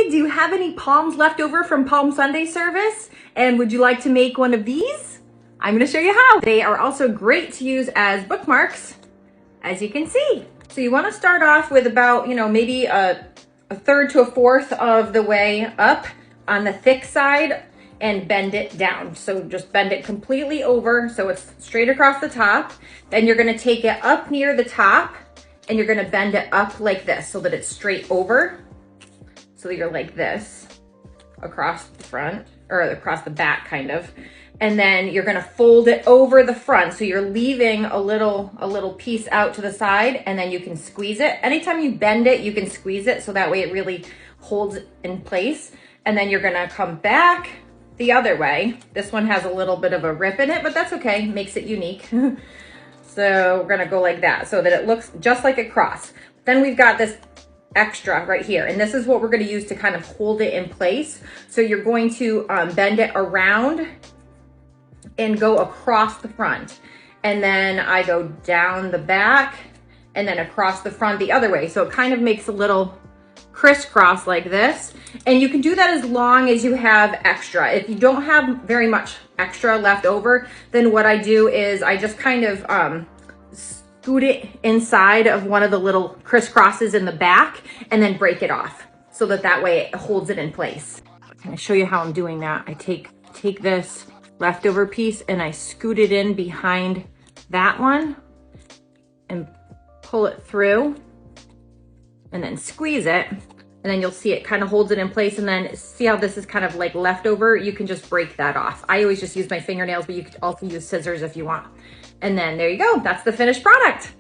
Hey, do you have any palms left over from Palm Sunday service? And would you like to make one of these? I'm gonna show you how. They are also great to use as bookmarks, as you can see. So you wanna start off with about, maybe a third to a fourth of the way up on the thick side and bend it down. So just bend it completely over so it's straight across the top. Then you're gonna take it up near the top and you're gonna bend it up like this so that it's straight over. So that you're like this across the front or across the back kind of. And then you're gonna fold it over the front. So you're leaving a little piece out to the side and then you can squeeze it. Anytime you bend it, you can squeeze it so that way it really holds in place. And then you're gonna come back the other way. This one has a little bit of a rip in it, but that's okay, makes it unique. So we're gonna go like that so that it looks just like a cross. Then we've got this extra right here, and this is what we're going to use to kind of hold it in place. So you're going to bend it around and go across the front, and then I go down the back and then across the front the other way. So it kind of makes a little crisscross like this, and you can do that as long as you have extra. If you don't have very much extra left over, then what I do is I just kind of scoot it inside of one of the little crisscrosses in the back and then break it off so that way it holds it in place. Can I show you how I'm doing that? I take this leftover piece and I scoot it in behind that one and pull it through and then squeeze it. And then you'll see it kind of holds it in place. And then see how this is kind of like leftover? You can just break that off. I always just use my fingernails, but you could also use scissors if you want. And then there you go. That's the finished product.